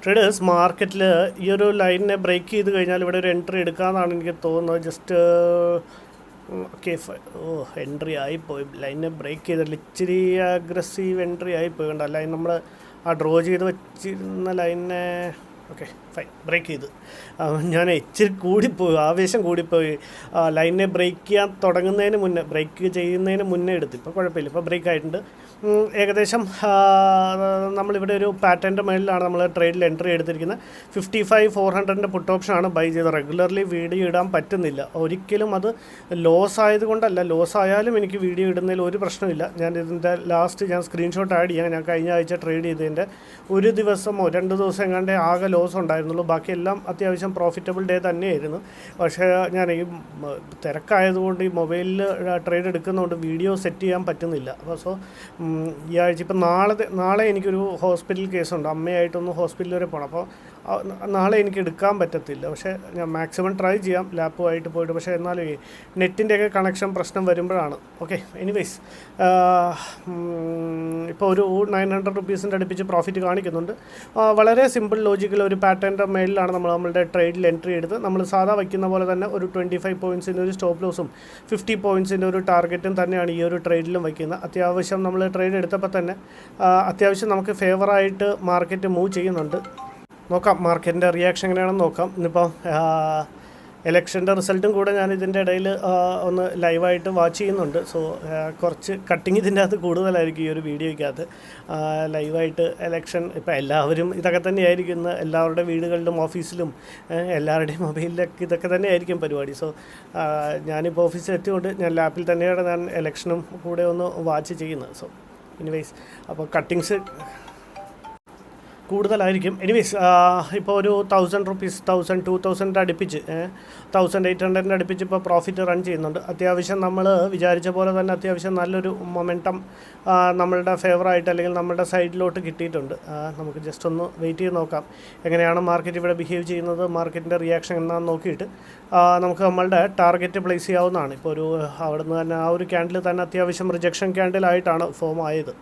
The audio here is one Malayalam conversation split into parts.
ട്രേഡേഴ്സ് മാർക്കറ്റിൽ ഈ ഒരു ലൈനിനെ ബ്രേക്ക് ചെയ്ത് കഴിഞ്ഞാൽ ഇവിടെ ഒരു എൻട്രി എടുക്കാമെന്നാണ് എനിക്ക് തോന്നുന്നത്. ജസ്റ്റ് ഓക്കെ എൻട്രി ആയിപ്പോയി. ലൈനിനെ ബ്രേക്ക് ചെയ്തിട്ടില്ല, ഇച്ചിരി അഗ്രസീവ് എൻട്രി ആയിപ്പോയി. കണ്ട ലൈൻ നമ്മൾ ആ ഡ്രോ ചെയ്ത് വെച്ചിരുന്ന ലൈനിനെ ഓക്കെ ഫൈൻ ബ്രേക്ക് ചെയ്ത്. ഞാൻ ഇച്ചിരി കൂടിപ്പോയി, ആവേശം കൂടിപ്പോയി. ലൈനിനെ ബ്രേക്ക് ചെയ്യാൻ തുടങ്ങുന്നതിന് മുന്നേ, ബ്രേക്ക് ചെയ്യുന്നതിന് മുന്നേ എടുത്ത്. ഇപ്പോൾ കുഴപ്പമില്ല, ഇപ്പോൾ ബ്രേക്ക് ആയിട്ടുണ്ട്. ഏകദേശം നമ്മളിവിടെ ഒരു പാറ്റേണിൻ്റെ മേളിലാണ് നമ്മൾ ട്രേഡിൽ എൻട്രി എടുത്തിരിക്കുന്നത്. 55,400 പുട്ട് ഓപ്ഷനാണ് ബൈ ചെയ്തത്. റെഗുലർലി വീഡിയോ ഇടാൻ പറ്റുന്നില്ല. ഒരിക്കലും അത് ലോസ് ആയതുകൊണ്ടല്ല, ലോസ് ആയാലും എനിക്ക് വീഡിയോ ഇടുന്നതിൽ ഒരു പ്രശ്നമില്ല. ഞാൻ ഇതിൻ്റെ ലാസ്റ്റ് ഞാൻ സ്ക്രീൻഷോട്ട് ആഡ് ചെയ്യാം. ഞാൻ കഴിഞ്ഞ ആഴ്ച ട്രേഡ് ചെയ്തതിൻ്റെ ഒരു ദിവസമോ 2 ദിവസം എങ്ങാണ്ടേ ആകെ ലോസ് ഉണ്ടായിരുന്നുള്ളൂ. ബാക്കിയെല്ലാം അത്യാവശ്യം പ്രോഫിറ്റബിൾ ഡേ തന്നെയായിരുന്നു. പക്ഷേ ഞാൻ ഈ തിരക്കായതുകൊണ്ട് ഈ മൊബൈലിൽ ട്രേഡ് എടുക്കുന്നതുകൊണ്ട് വീഡിയോ സെറ്റ് ചെയ്യാൻ പറ്റുന്നില്ല. അപ്പോൾ സോ ഈ ആഴ്ച ഇപ്പം നാളെ എനിക്കൊരു ഹോസ്പിറ്റൽ കേസുണ്ട്. അമ്മയായിട്ടൊന്ന് ഹോസ്പിറ്റൽ വരെ പോകണം. അപ്പോൾ നാളെ എനിക്ക് എടുക്കാൻ പറ്റത്തില്ല. പക്ഷേ ഞാൻ മാക്സിമം ട്രൈ ചെയ്യാം ലാപ്പുമായിട്ട് പോയിട്ട്. പക്ഷേ എന്നാലും ഈ നെറ്റിൻ്റെയൊക്കെ കണക്ഷൻ പ്രശ്നം വരുമ്പോഴാണ്. ഓക്കെ എനിവേയ്സ്, ഇപ്പോൾ ഒരു 900 റുപ്പീസിൻ്റെ അടുപ്പിച്ച് പ്രോഫിറ്റ് കാണിക്കുന്നുണ്ട്. വളരെ സിമ്പിൾ ലോജിക്കൽ ഒരു പാറ്റേണിൻ്റെ മേളിലാണ് നമ്മളുടെ ട്രേഡിൽ എൻട്രി എടുത്ത് നമ്മൾ സാധാ വയ്ക്കുന്ന പോലെ തന്നെ ഒരു 25 പോയിൻറ്റ്സിൻ്റെ ഒരു സ്റ്റോപ്പ് ലോസും 50 പോയിൻറ്റ്സിൻ്റെ ഒരു ടാർഗറ്റും തന്നെയാണ് ഈ ഒരു ട്രേഡിലും വയ്ക്കുന്നത്. അത്യാവശ്യം നമ്മൾ ട്രേഡ് എടുത്തപ്പോൾ തന്നെ അത്യാവശ്യം നമുക്ക് ഫേവറായിട്ട് മാർക്കറ്റ് മൂവ് ചെയ്യുന്നുണ്ട്. നോക്കാം മാർക്കറ്റിൻ്റെ റിയാക്ഷൻ എങ്ങനെയാണെന്ന് നോക്കാം. ഇന്നിപ്പോൾ ഇലക്ഷൻ്റെ റിസൾട്ടും കൂടെ ഞാൻ ഇതിൻ്റെ ഇടയിൽ ഒന്ന് ലൈവായിട്ട് വാച്ച് ചെയ്യുന്നുണ്ട്. സോ കുറച്ച് കട്ടിങ് ഇതിൻ്റെ അകത്ത് കൂടുതലായിരിക്കും ഈ ഒരു വീഡിയോയ്ക്കകത്ത്. ലൈവായിട്ട് ഇലക്ഷൻ ഇപ്പോൾ എല്ലാവരും ഇതൊക്കെ തന്നെയായിരിക്കും ഇന്ന്. എല്ലാവരുടെ വീടുകളിലും ഓഫീസിലും എല്ലാവരുടെയും മൊബൈലിലൊക്കെ ഇതൊക്കെ തന്നെയായിരിക്കും പരിപാടി. സോ ഞാനിപ്പോൾ ഓഫീസിൽ എത്തിക്കൊണ്ട് ഞാൻ ലാപ്പിൽ തന്നെയാണ് ഞാൻ ഇലക്ഷനും കൂടെ ഒന്ന് വാച്ച് ചെയ്യുന്നത്. സോ എനിവേയ്സ്, അപ്പോൾ കട്ടിങ്സ് കൂടുതലായിരിക്കും. എനിവേയ്സ്, ഇപ്പോൾ ഒരു 1,000 റുപ്പീസ് 1,000 2,000 അടുപ്പിച്ച് 1,800 അടുപ്പിച്ച് ഇപ്പോൾ പ്രോഫിറ്റ് റൺ ചെയ്യുന്നുണ്ട്. അത്യാവശ്യം നമ്മൾ വിചാരിച്ച പോലെ തന്നെ അത്യാവശ്യം നല്ലൊരു മൊമെൻറ്റം നമ്മളുടെ ഫേവറായിട്ട് അല്ലെങ്കിൽ നമ്മളുടെ സൈഡിലോട്ട് കിട്ടിയിട്ടുണ്ട്. നമുക്ക് ജസ്റ്റ് ഒന്ന് വെയിറ്റ് ചെയ്ത് നോക്കാം എങ്ങനെയാണ് മാർക്കറ്റ് ഇവിടെ ബിഹേവ് ചെയ്യുന്നത്, മാർക്കറ്റിൻ്റെ റിയാക്ഷൻ എന്താണെന്ന് നോക്കിയിട്ട് നമുക്ക് നമ്മളുടെ ടാർഗറ്റ് പ്ലേസ് ചെയ്യാവുന്നതാണ്. ഇപ്പോൾ ഒരു അവിടെ നിന്ന് തന്നെ ആ ഒരു ക്യാൻഡിൽ തന്നെ അത്യാവശ്യം റിജക്ഷൻ ക്യാൻഡിലായിട്ടാണ് ഫോം ആയത്.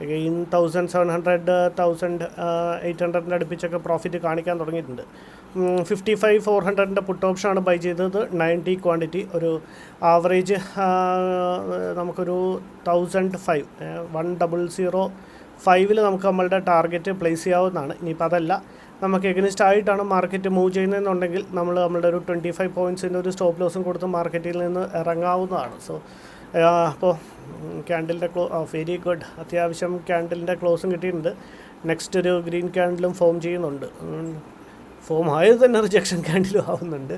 അഗെയിൻ 1,700 1,800 അടുപ്പിച്ചൊക്കെ പ്രോഫിറ്റ് കാണിക്കാൻ തുടങ്ങിയിട്ടുണ്ട്. 55,400 പുട്ട് ഓപ്ഷനാണ് ബൈ ചെയ്തത്. 90 ക്വാണ്ടിറ്റി, ഒരു ആവറേജ് നമുക്കൊരു 1,005 1,005 നമുക്ക് നമ്മളുടെ ടാർഗറ്റ് പ്ലേസ് ചെയ്യാവുന്നതാണ്. ഇനിയിപ്പോൾ അതല്ല നമുക്ക് എഗനിസ്റ്റ് ആയിട്ടാണ് മാർക്കറ്റ് മൂവ് ചെയ്യുന്നതെന്നുണ്ടെങ്കിൽ നമ്മളുടെ ഒരു 25 പോയിൻറ്റ്സിൻ്റെ ഒരു സ്റ്റോപ്പ് ലോസും കൊടുത്ത് മാർക്കറ്റിൽ നിന്ന് ഇറങ്ങാവുന്നതാണ്. സോ അപ്പോൾ ക്യാൻഡിലിൻ്റെ വെരി ഗുഡ്, അത്യാവശ്യം ക്യാൻഡിലിൻ്റെ ക്ലോസും കിട്ടിയിട്ടുണ്ട്. നെക്സ്റ്റ് ഒരു ഗ്രീൻ ക്യാൻഡിലും ഫോം ചെയ്യുന്നുണ്ട്. ഫോം ആയത് തന്നെ റിജക്ഷൻ ക്യാൻഡിലും ആവുന്നുണ്ട്.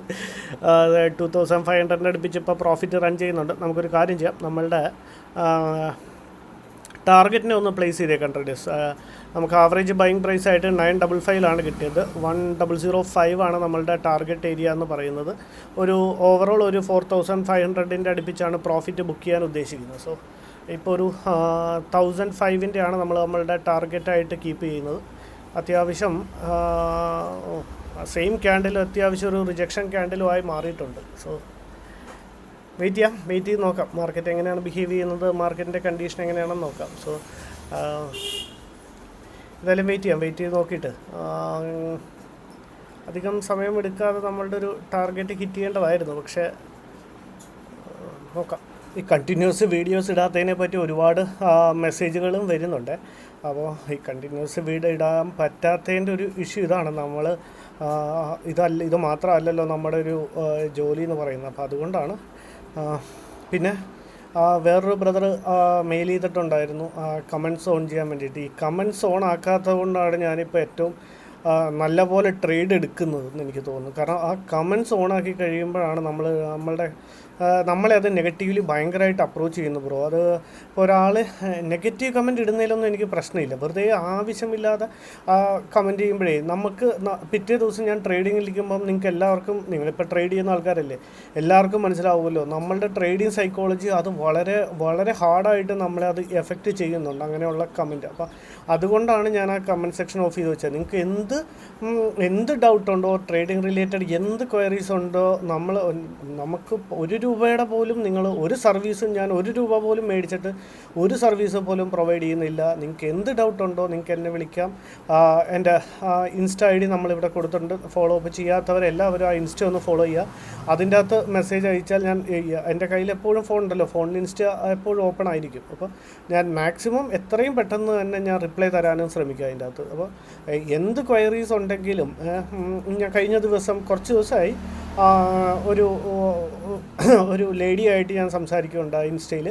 2,500 അടുപ്പിച്ച് ഇപ്പോൾ പ്രോഫിറ്റ് റൺ ചെയ്യുന്നുണ്ട്. നമുക്കൊരു കാര്യം ചെയ്യാം, നമ്മളുടെ ടാർഗറ്റിനെ ഒന്ന് പ്ലേസ് ചെയ്തേക്കാം ട്രേഡേഴ്സ്. നമുക്ക് ആവറേജ് ബൈങ് പ്രൈസ് ആയിട്ട് 955 കിട്ടിയത്. 1,005 ആണ് നമ്മളുടെ ടാർഗറ്റ് ഏരിയ എന്ന് പറയുന്നത്. ഒരു ഓവറോൾ ഒരു 4,500 അടുപ്പിച്ചാണ് പ്രോഫിറ്റ് ബുക്ക് ചെയ്യാൻ ഉദ്ദേശിക്കുന്നത്. സോ ഇപ്പോൾ ഒരു 1,005 ആണ് നമ്മളുടെ ടാർഗറ്റായിട്ട് കീപ്പ് ചെയ്യുന്നത്. അത്യാവശ്യം സെയിം ക്യാൻഡിൽ അത്യാവശ്യം ഒരു റിജക്ഷൻ ക്യാൻഡിലുമായി മാറിയിട്ടുണ്ട്. സോ വെയിറ്റ് ചെയ്ത് നോക്കാം മാർക്കറ്റ് എങ്ങനെയാണ് ബിഹേവ് ചെയ്യുന്നത്, മാർക്കറ്റിൻ്റെ കണ്ടീഷൻ എങ്ങനെയാണെന്ന് നോക്കാം. സോ എന്തായാലും വെയിറ്റ് ചെയ്ത് നോക്കിയിട്ട് അധികം സമയം എടുക്കാതെ നമ്മളുടെ ഒരു ടാർഗറ്റ് ഹിറ്റ് ചെയ്യേണ്ടതായിരുന്നു. പക്ഷേ നോക്കാം. ഈ കണ്ടിന്യൂസ് വീഡിയോസ് ഇടാത്തതിനെ പറ്റി ഒരുപാട് മെസ്സേജുകളും വരുന്നുണ്ട്. അപ്പോൾ ഈ കണ്ടിന്യൂസ് വീഡിയോ ഇടാൻ പറ്റാത്തതിൻ്റെ ഒരു ഇഷ്യൂ ഇതാണ്. നമ്മൾ ഇത് മാത്രമല്ലല്ലോ നമ്മുടെ ഒരു ജോലി എന്ന് പറയുന്നത്. അപ്പോൾ അതുകൊണ്ടാണ്. പിന്നെ വേറൊരു ബ്രദർ മെയിൽ ചെയ്തിട്ടുണ്ടായിരുന്നു കമൻറ്റ്സ് ഓൺ ചെയ്യാൻ വേണ്ടിയിട്ട്. ഈ കമൻറ്റ്സ് ഓൺ ആക്കാത്തത് കൊണ്ടാണ് ഞാനിപ്പോൾ ഏറ്റവും നല്ലപോലെ ട്രേഡ് എടുക്കുന്നതെന്ന് എനിക്ക് തോന്നുന്നു. കാരണം ആ കമൻറ്റ്സ് ഓണാക്കി കഴിയുമ്പോഴാണ് നമ്മളെ അത് നെഗറ്റീവ്ലി ഭയങ്കരമായിട്ട് അപ്രോച്ച് ചെയ്യുന്നു ബ്രോ. അത് ഇപ്പോൾ ഒരാൾ നെഗറ്റീവ് കമൻറ്റ് ഇടുന്നതിലൊന്നും എനിക്ക് പ്രശ്നമില്ല. വെറുതെ ആവശ്യമില്ലാതെ കമൻറ്റ് ചെയ്യുമ്പോഴേ നമുക്ക് പിറ്റേ ദിവസം ഞാൻ ട്രേഡിങ്ങിലിരിക്കുമ്പം നിങ്ങൾക്ക് എല്ലാവർക്കും, നിങ്ങളിപ്പോൾ ട്രേഡ് ചെയ്യുന്ന ആൾക്കാരല്ലേ, എല്ലാവർക്കും മനസ്സിലാവുമല്ലോ നമ്മളുടെ ട്രേഡിങ് സൈക്കോളജി അത് വളരെ വളരെ ഹാർഡായിട്ട് നമ്മളെ അത് എഫക്റ്റ് ചെയ്യുന്നുണ്ട് അങ്ങനെയുള്ള കമൻറ്റ്. അപ്പോൾ അതുകൊണ്ടാണ് ഞാൻ ആ കമൻറ്റ് സെക്ഷൻ ഓഫ് ചെയ്ത് വെച്ചത്. നിങ്ങൾക്ക് എന്ത് എന്ത് ഡൗട്ടുണ്ടോ, ട്രേഡിംഗ് റിലേറ്റഡ് എന്ത് ക്വയറീസ് ഉണ്ടോ, നമുക്ക് 1 രൂപയുടെ പോലും നിങ്ങൾ ഒരു സർവീസും, ഞാൻ 1 രൂപ പോലും മേടിച്ചിട്ട് ഒരു സർവീസ് പോലും പ്രൊവൈഡ് ചെയ്യുന്നില്ല. നിങ്ങൾക്ക് എന്ത് ഡൗട്ടുണ്ടോ നിങ്ങൾക്ക് എന്നെ വിളിക്കാം. എൻ്റെ ഇൻസ്റ്റ ID നമ്മളിവിടെ കൊടുത്തിട്ടുണ്ട്. ഫോളോ അപ്പ് ചെയ്യാത്തവരെല്ലാവരും ആ ഇൻസ്റ്റ ഒന്ന് ഫോളോ ചെയ്യുക. അതിൻ്റെ അകത്ത് മെസ്സേജ് അയച്ചാൽ ഞാൻ, എൻ്റെ കയ്യിൽ എപ്പോഴും ഫോൺ ഉണ്ടല്ലോ, ഫോണിൽ ഇൻസ്റ്റ എപ്പോഴും ഓപ്പൺ ആയിരിക്കും. അപ്പോൾ ഞാൻ മാക്സിമം എത്രയും പെട്ടെന്ന് തന്നെ ഞാൻ റിപ്ലൈ തരാനും ശ്രമിക്കുക അതിൻ്റെ അകത്ത്. അപ്പോൾ എന്ത് ക്വയറീസ് ഉണ്ടെങ്കിലും, ഞാൻ കഴിഞ്ഞ ദിവസം കുറച്ച് ദിവസമായി ഒരു ലേഡിയായിട്ട് ഞാൻ സംസാരിക്കുകയുണ്ടായി ഇൻസ്റ്റയിൽ.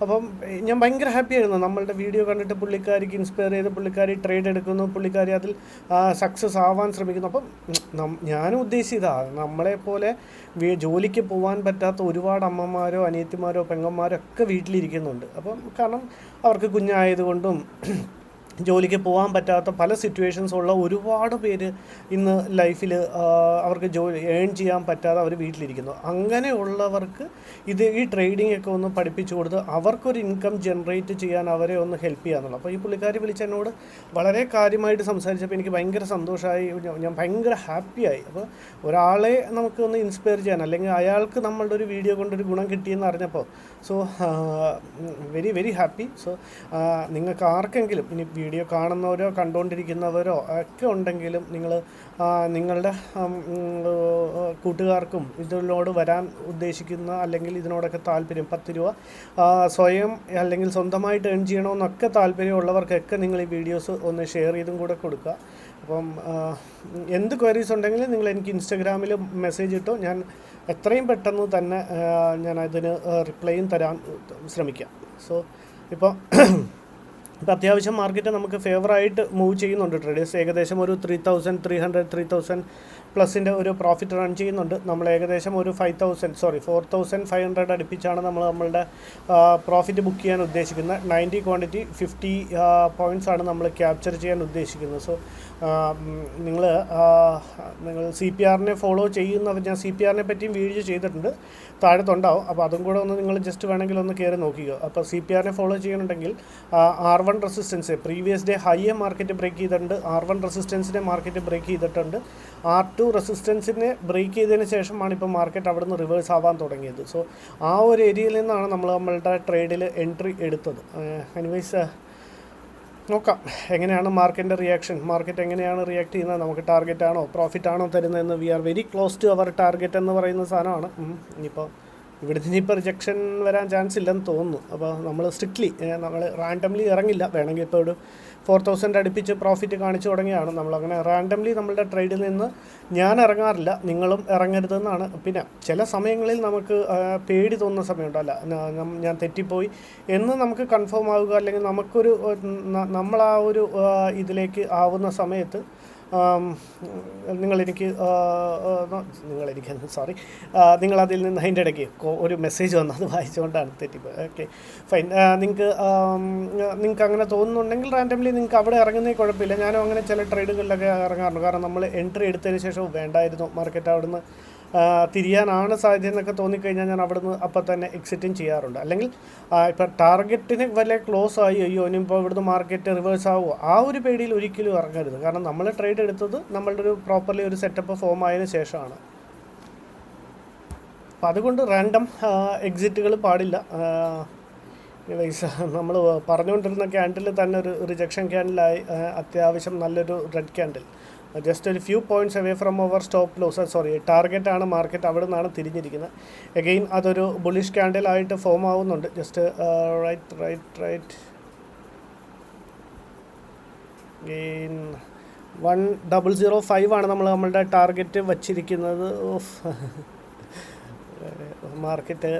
അപ്പം ഞാൻ ഭയങ്കര ഹാപ്പി ആയിരുന്നു. നമ്മളുടെ വീഡിയോ കണ്ടിട്ട് പുള്ളിക്കാരിക്ക് ഇൻസ്പയർ ചെയ്ത് പുള്ളിക്കാരി ട്രേഡ് എടുക്കുന്നു, പുള്ളിക്കാരി അതിൽ സക്സസ് ആവാൻ ശ്രമിക്കുന്നു. അപ്പം ഞാനും ഉദ്ദേശിച്ചതാണ്, നമ്മളെപ്പോലെ ജോലിക്ക് പോകാൻ പറ്റാത്ത ഒരുപാട് അമ്മമാരോ അനിയത്തിമാരോ പെങ്ങന്മാരോ ഒക്കെ വീട്ടിലിരിക്കുന്നുണ്ട്. അപ്പം കാരണം അവർക്ക് കുഞ്ഞായതുകൊണ്ടും ജോലിക്ക് പോകാൻ പറ്റാത്ത പല സിറ്റുവേഷൻസ് ഉള്ള ഒരുപാട് പേര് ഇന്ന് ലൈഫിൽ അവർക്ക് ഏൺ ചെയ്യാൻ പറ്റാതെ അവർ വീട്ടിലിരിക്കുന്നു. അങ്ങനെയുള്ളവർക്ക് ഈ ട്രേഡിംഗ് ഒക്കെ ഒന്ന് പഠിപ്പിച്ചു കൊടുത്ത് അവർക്കൊരു ഇൻകം ജനറേറ്റ് ചെയ്യാൻ അവരെ ഒന്ന് ഹെൽപ്പ് ചെയ്യാന്നുള്ളത്. അപ്പോൾ ഈ പുള്ളിക്കാരി വിളിച്ച് എന്നോട് വളരെ കാര്യമായിട്ട് സംസാരിച്ചപ്പോൾ എനിക്ക് ഭയങ്കര സന്തോഷമായി, ഞാൻ ഭയങ്കര ഹാപ്പിയായി. അപ്പോൾ ഒരാളെ നമുക്ക് ഒന്ന് ഇൻസ്പയർ ചെയ്യാൻ, അല്ലെങ്കിൽ അയാൾക്ക് നമ്മളുടെ ഒരു വീഡിയോ കൊണ്ടൊരു ഗുണം കിട്ടിയെന്ന് അറിഞ്ഞപ്പോൾ so very very happy. So നിങ്ങൾക്ക് ആർക്കെങ്കിലും ഇനി വീഡിയോ കാണുന്നവരോ കണ്ടുകൊണ്ടിരിക്കുന്നവരോ ഒക്കെ ഉണ്ടെങ്കിലും നിങ്ങളുടെ കൂട്ടുകാർക്കും ഇതിനോട് വരാൻ ഉദ്ദേശിക്കുന്ന അല്ലെങ്കിൽ ഇതിനോടൊക്കെ താല്പര്യം 10 രൂപ സ്വയം അല്ലെങ്കിൽ സ്വന്തമായിട്ട് ഏൺ ചെയ്യണമെന്നൊക്കെ താല്പര്യമുള്ളവർക്കൊക്കെ നിങ്ങൾ ഈ വീഡിയോസ് ഒന്ന് ഷെയർ ചെയ്തും കൂടെ കൊടുക്കുക. അപ്പം എന്ത് ക്വയറീസ് ഉണ്ടെങ്കിലും നിങ്ങൾ എനിക്ക് ഇൻസ്റ്റഗ്രാമിൽ മെസ്സേജ് ഇട്ടോ, ഞാൻ എത്രയും പെട്ടെന്ന് തന്നെ ഞാൻ അതിന് റിപ്ലൈയും തരാൻ ശ്രമിക്കാം. സോ ഇപ്പോൾ അത്യാവശ്യം മാർക്കറ്റ് നമുക്ക് ഫേവറായിട്ട് മൂവ് ചെയ്യുന്നുണ്ട്. ട്രേഡേഴ്സ് ഏകദേശം ഒരു 3,300 പ്ലസിൻ്റെ ഒരു പ്രോഫിറ്റ് റൺ ചെയ്യുന്നുണ്ട്. നമ്മൾ ഏകദേശം ഒരു 4,500 അടുപ്പിച്ചാണ് നമ്മളുടെ പ്രോഫിറ്റ് ബുക്ക് ചെയ്യാൻ ഉദ്ദേശിക്കുന്നത്. 90 ക്വാണ്ടിറ്റി 50 പോയിൻറ്റ്സ് ആണ് നമ്മൾ ക്യാപ്ചർ ചെയ്യാൻ ഉദ്ദേശിക്കുന്നത്. സോ നിങ്ങൾ CPRനെ ഫോളോ ചെയ്യുന്നവർ, ഞാൻ CPRനെ പറ്റിയും വീഡിയോ ചെയ്തിട്ടുണ്ട്, താഴത്തുണ്ടാവും. അപ്പോൾ അതും കൂടെ ഒന്ന് നിങ്ങൾ ജസ്റ്റ് വേണമെങ്കിൽ ഒന്ന് കയറി നോക്കിക്കോ. അപ്പോൾ CPRനെ ഫോളോ ചെയ്യുന്നുണ്ടെങ്കിൽ R1 റെസിസ്റ്റൻസ് പ്രീവിയസ് ഡേ ഹൈയെ മാർക്കറ്റ് ബ്രേക്ക് ചെയ്തിട്ടുണ്ട്, R1 റെസിസ്റ്റൻസിനെ മാർക്കറ്റ് ബ്രേക്ക് ചെയ്തിട്ടുണ്ട്, R2 റെസിസ്റ്റൻസിനെ ബ്രേക്ക് ചെയ്തതിന് ശേഷമാണ് ഇപ്പോൾ മാർക്കറ്റ് അവിടെ നിന്ന് റിവേഴ്സ് ആവാൻ തുടങ്ങിയത്. സോ ആ ഒരു ഏരിയയിൽ നിന്നാണ് നമ്മളുടെ ട്രേഡിൽ എൻട്രി എടുത്തത്. എനിവേസ് നോക്കാം എങ്ങനെയാണ് മാർക്കറ്റിൻ്റെ റിയാക്ഷൻ, മാർക്കറ്റ് എങ്ങനെയാണ് റിയാക്ട് ചെയ്യുന്നത്, നമുക്ക് ടാർഗറ്റാണോ പ്രോഫിറ്റാണോ തരുന്നതെന്ന്. We are very close to our target എന്ന് പറയുന്ന സാധനമാണ്. ഇനിയിപ്പോൾ ഇവിടുന്ന് ഇനിയിപ്പോൾ റിജക്ഷൻ വരാൻ ചാൻസ് ഇല്ലെന്ന് തോന്നുന്നു. അപ്പോൾ നമ്മൾ സ്ട്രിക്ട്ലി നമ്മൾ റാൻഡംലി ഇറങ്ങില്ല. വേണമെങ്കിൽ ഇപ്പോൾ ഒരു 4,000 അടുപ്പിച്ച് പ്രോഫിറ്റ് കാണിച്ചു തുടങ്ങിയാണ്. നമ്മളങ്ങനെ റാൻഡംലി നമ്മളുടെ ട്രേഡിൽ നിന്ന് ഞാൻ ഇറങ്ങാറില്ല, നിങ്ങളും ഇറങ്ങരുതെന്നാണ്. പിന്നെ ചില സമയങ്ങളിൽ നമുക്ക് പേടി തോന്നുന്ന സമയമുണ്ടല്ല, ഞാൻ തെറ്റിപ്പോയി എന്ന് നമുക്ക് കൺഫേം ആവുക, അല്ലെങ്കിൽ നമുക്കൊരു നമ്മൾ ആ ഒരു ഇതിലേക്ക് ആവുന്ന സമയത്ത് നിങ്ങളതിൽ നിന്ന് അതിൻ്റെ ഇടയ്ക്ക് ഒരു മെസ്സേജ് വന്നു, അത് വായിച്ചുകൊണ്ടാണ് തെറ്റിപ്പോയി. Okay fine. നിങ്ങൾക്ക് അങ്ങനെ തോന്നുന്നുണ്ടെങ്കിൽ റാൻഡംലി നിങ്ങൾക്ക് അവിടെ ഇറങ്ങുന്നേ കുഴപ്പമില്ല. ഞാനും അങ്ങനെ ചില ട്രേഡുകളിലൊക്കെ ഇറങ്ങാറുണ്ട്. കാരണം നമ്മൾ എൻട്രി എടുത്തതിന് ശേഷം വേണ്ടായിരുന്നു, മാർക്കറ്റ് അവിടുന്ന് തിരിയാനാണ് സാധ്യത എന്നൊക്കെ തോന്നിക്കഴിഞ്ഞാൽ ഞാൻ അവിടുന്ന് അപ്പം തന്നെ എക്സിറ്റും ചെയ്യാറുണ്ട്. അല്ലെങ്കിൽ ഇപ്പം ടാർഗറ്റിന് വല്ല ക്ലോസ് ആയി, അയ്യോ ഇനിയിപ്പോൾ ഇവിടുന്ന് മാർക്കറ്റ് റിവേഴ്സ് ആവുമോ, ആ ഒരു പേടിയിൽ ഒരിക്കലും ഇറങ്ങരുത്. കാരണം നമ്മൾ ട്രേഡ് എടുത്തത് നമ്മളുടെ ഒരു പ്രോപ്പർലി ഒരു സെറ്റപ്പ് ഫോം ആയതിനു ശേഷമാണ്. അപ്പം അതുകൊണ്ട് റാൻഡം എക്സിറ്റുകൾ പാടില്ല. നമ്മൾ പറഞ്ഞുകൊണ്ടിരുന്ന ക്യാൻഡിൽ തന്നെ ഒരു റിജക്ഷൻ ക്യാൻഡിലായി, അത്യാവശ്യം നല്ലൊരു റെഡ് ക്യാൻഡിൽ, ജസ്റ്റ് ഒരു few points away from our stop loss, ടാർഗറ്റാണ് മാർക്കറ്റ്, അവിടെ നിന്നാണ് തിരിഞ്ഞിരിക്കുന്നത്. എഗെയിൻ അതൊരു ബുള്ളിഷ് ക്യാൻഡിലായിട്ട് ഫോം ആവുന്നുണ്ട്. ജസ്റ്റ് റൈറ്റ് ഗെയിൻ 1005 ആണ് നമ്മളുടെ ടാർഗറ്റ് വച്ചിരിക്കുന്നത്. മാർക്കറ്റ്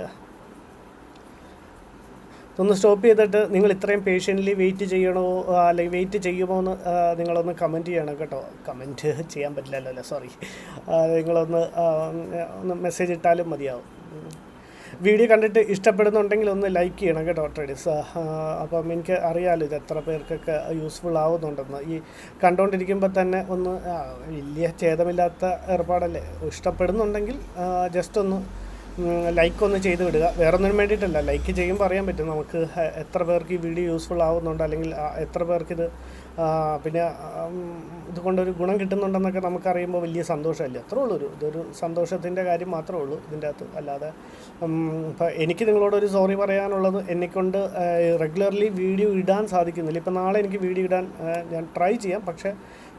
ഒന്ന് സ്റ്റോപ്പ് ചെയ്തിട്ട് നിങ്ങൾ ഇത്രയും പേഷ്യൻ്റ്ലി വെയിറ്റ് ചെയ്യണോ അല്ലെങ്കിൽ വെയിറ്റ് ചെയ്യുമോ എന്ന് നിങ്ങളൊന്ന് കമൻറ്റ് ചെയ്യണം കേട്ടോ. കമൻറ്റ് ചെയ്യാൻ പറ്റില്ലല്ലോ അല്ലേ, സോറി. നിങ്ങളൊന്ന് മെസ്സേജ് ഇട്ടാലും മതിയാവും. വീഡിയോ കണ്ടിട്ട് ഇഷ്ടപ്പെടുന്നുണ്ടെങ്കിൽ ഒന്ന് ലൈക്ക് ചെയ്യണം കേട്ടോ ട്രേഡേഴ്സ്. അപ്പം എനിക്ക് അറിയാമല്ലോ ഇത് എത്ര പേർക്കൊക്കെ യൂസ്ഫുൾ ആവുന്നുണ്ടെന്ന്. ഈ കണ്ടുകൊണ്ടിരിക്കുമ്പോൾ തന്നെ ഒന്ന് വലിയ ഛേദമില്ലാത്ത ഏർപ്പാടല്ലേ, ഇഷ്ടപ്പെടുന്നുണ്ടെങ്കിൽ ജസ്റ്റ് ഒന്ന് ലൈക്ക് ഒന്ന് ചെയ്ത് വിടുക. വേറെ ഒന്നിനും വേണ്ടിയിട്ടല്ല, ലൈക്ക് ചെയ്യുമ്പോൾ അറിയാൻ പറ്റും നമുക്ക് എത്ര പേർക്ക് ഈ വീഡിയോ യൂസ്ഫുൾ ആവുന്നുണ്ട്, അല്ലെങ്കിൽ എത്ര പേർക്കിത് പിന്നെ ഇതുകൊണ്ടൊരു ഗുണം കിട്ടുന്നുണ്ടെന്നൊക്കെ നമുക്കറിയുമ്പോൾ വലിയ സന്തോഷമല്ലേ. അത്രേ ഉള്ളൂ, ഇതൊരു സന്തോഷത്തിൻ്റെ കാര്യം മാത്രമേ ഉള്ളൂ ഇതിൻ്റെ അകത്ത്. അല്ലാതെ ഇപ്പോൾ എനിക്ക് നിങ്ങളോടൊരു സോറി പറയാനുള്ളത്, എന്നെക്കൊണ്ട് റെഗുലർലി വീഡിയോ ഇടാൻ സാധിക്കുന്നില്ല. ഇപ്പോൾ നാളെ എനിക്ക് വീഡിയോ ഇടാൻ ഞാൻ ട്രൈ ചെയ്യാം, പക്ഷേ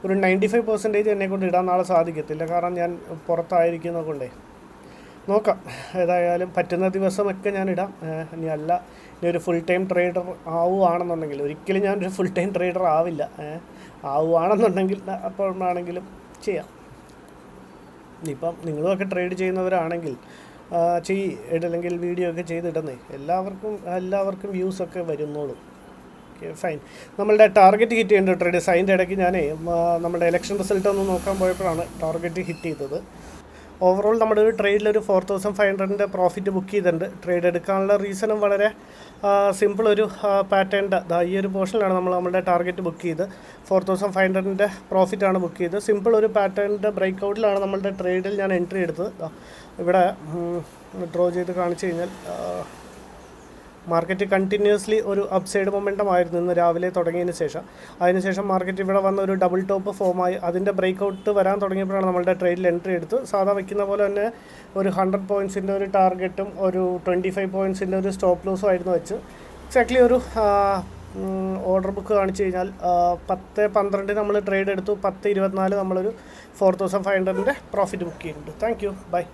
ഒരു 95% എന്നെക്കൊണ്ട് ഇടാൻ നാളെ സാധിക്കത്തില്ല. കാരണം ഞാൻ പുറത്തായിരിക്കുന്നത് കൊണ്ടേ. നോക്കാം, ഏതായാലും പറ്റുന്ന ദിവസമൊക്കെ ഞാൻ ഇടാം. ഇനി ഒരു ഫുൾ ടൈം ട്രേഡർ ആവുകയാണെന്നുണ്ടെങ്കിൽ, ഒരിക്കലും ഞാനൊരു ഫുൾ ടൈം ട്രേഡർ ആവില്ല. ആവുകയാണെന്നുണ്ടെങ്കിൽ അപ്പോഴാണെങ്കിലും ചെയ്യാം. ഇപ്പം നിങ്ങളുമൊക്കെ ട്രേഡ് ചെയ്യുന്നവരാണെങ്കിൽ അല്ലെങ്കിൽ വീഡിയോ ഒക്കെ ചെയ്തിടുന്നേ, എല്ലാവർക്കും വ്യൂസൊക്കെ വരുന്നോളും. Okay, fine. നമ്മളുടെ ടാർഗറ്റ് ഹിറ്റ് ചെയ്യേണ്ട ട്രേഡേഴ്സ്. അതിൻ്റെ ഇടയ്ക്ക് നമ്മുടെ ഇലക്ഷൻ റിസൾട്ട് ഒന്ന് നോക്കാൻ പോയപ്പോഴാണ് ടാർഗറ്റ് ഹിറ്റ് ചെയ്തത്. ഓവറോൾ നമ്മുടെ ഒരു ട്രേഡിലൊരു 4500 പ്രോഫിറ്റ് ബുക്ക് ചെയ്തിട്ടുണ്ട്. ട്രേഡ് എടുക്കാനുള്ള റീസണും വളരെ സിമ്പിൾ. ഒരു പാറ്റേണിൻ്റെ ഈ ഒരു പോർഷനിലാണ് നമ്മുടെ ടാർഗറ്റ് ബുക്ക് ചെയ്ത് 4500 പ്രോഫിറ്റാണ് ബുക്ക് ചെയ്തത്. സിമ്പിൾ ഒരു പാറ്റേണിൻ്റെ ബ്രേക്ക് ഔട്ടിലാണ് നമ്മളുടെ ട്രേഡിൽ ഞാൻ എൻട്രി എടുത്തത്. ഇവിടെ ഡ്രോ ചെയ്ത് കാണിച്ചു കഴിഞ്ഞാൽ മാർക്കറ്റ് കണ്ടിന്യൂസ്ലി ഒരു അപ്സൈഡ് മൊമെൻറ്റം ആയിരുന്നു ഇന്ന് രാവിലെ തുടങ്ങിയതിന് ശേഷം. അതിനുശേഷം മാർക്കറ്റ് ഇവിടെ വന്ന ഒരു ഡബിൾ ടോപ്പ് ഫോമായി അതിൻ്റെ ബ്രേക്ക് ഔട്ട് വരാൻ തുടങ്ങിയപ്പോഴാണ് നമ്മളുടെ ട്രേഡിൽ എൻട്രി എടുത്ത്. സാധാ വയ്ക്കുന്ന പോലെ തന്നെ ഒരു 100 പോയിൻറ്റ്സിൻ്റെ ഒരു ടാർഗറ്റും ഒരു 25 പോയിൻറ്റ്സിൻ്റെ ഒരു സ്റ്റോപ്പ് ലോസും ആയിരുന്നു വെച്ച്. എക്സാക്ട്ലി ഒരു ഓർഡർ ബുക്ക് കാണിച്ചു കഴിഞ്ഞാൽ 10:12 നമ്മൾ ട്രേഡ് എടുത്തു. 10:24 നമ്മളൊരു 4500 പ്രോഫിറ്റ് ബുക്ക് ചെയ്യുന്നുണ്ട്. Thank you, by.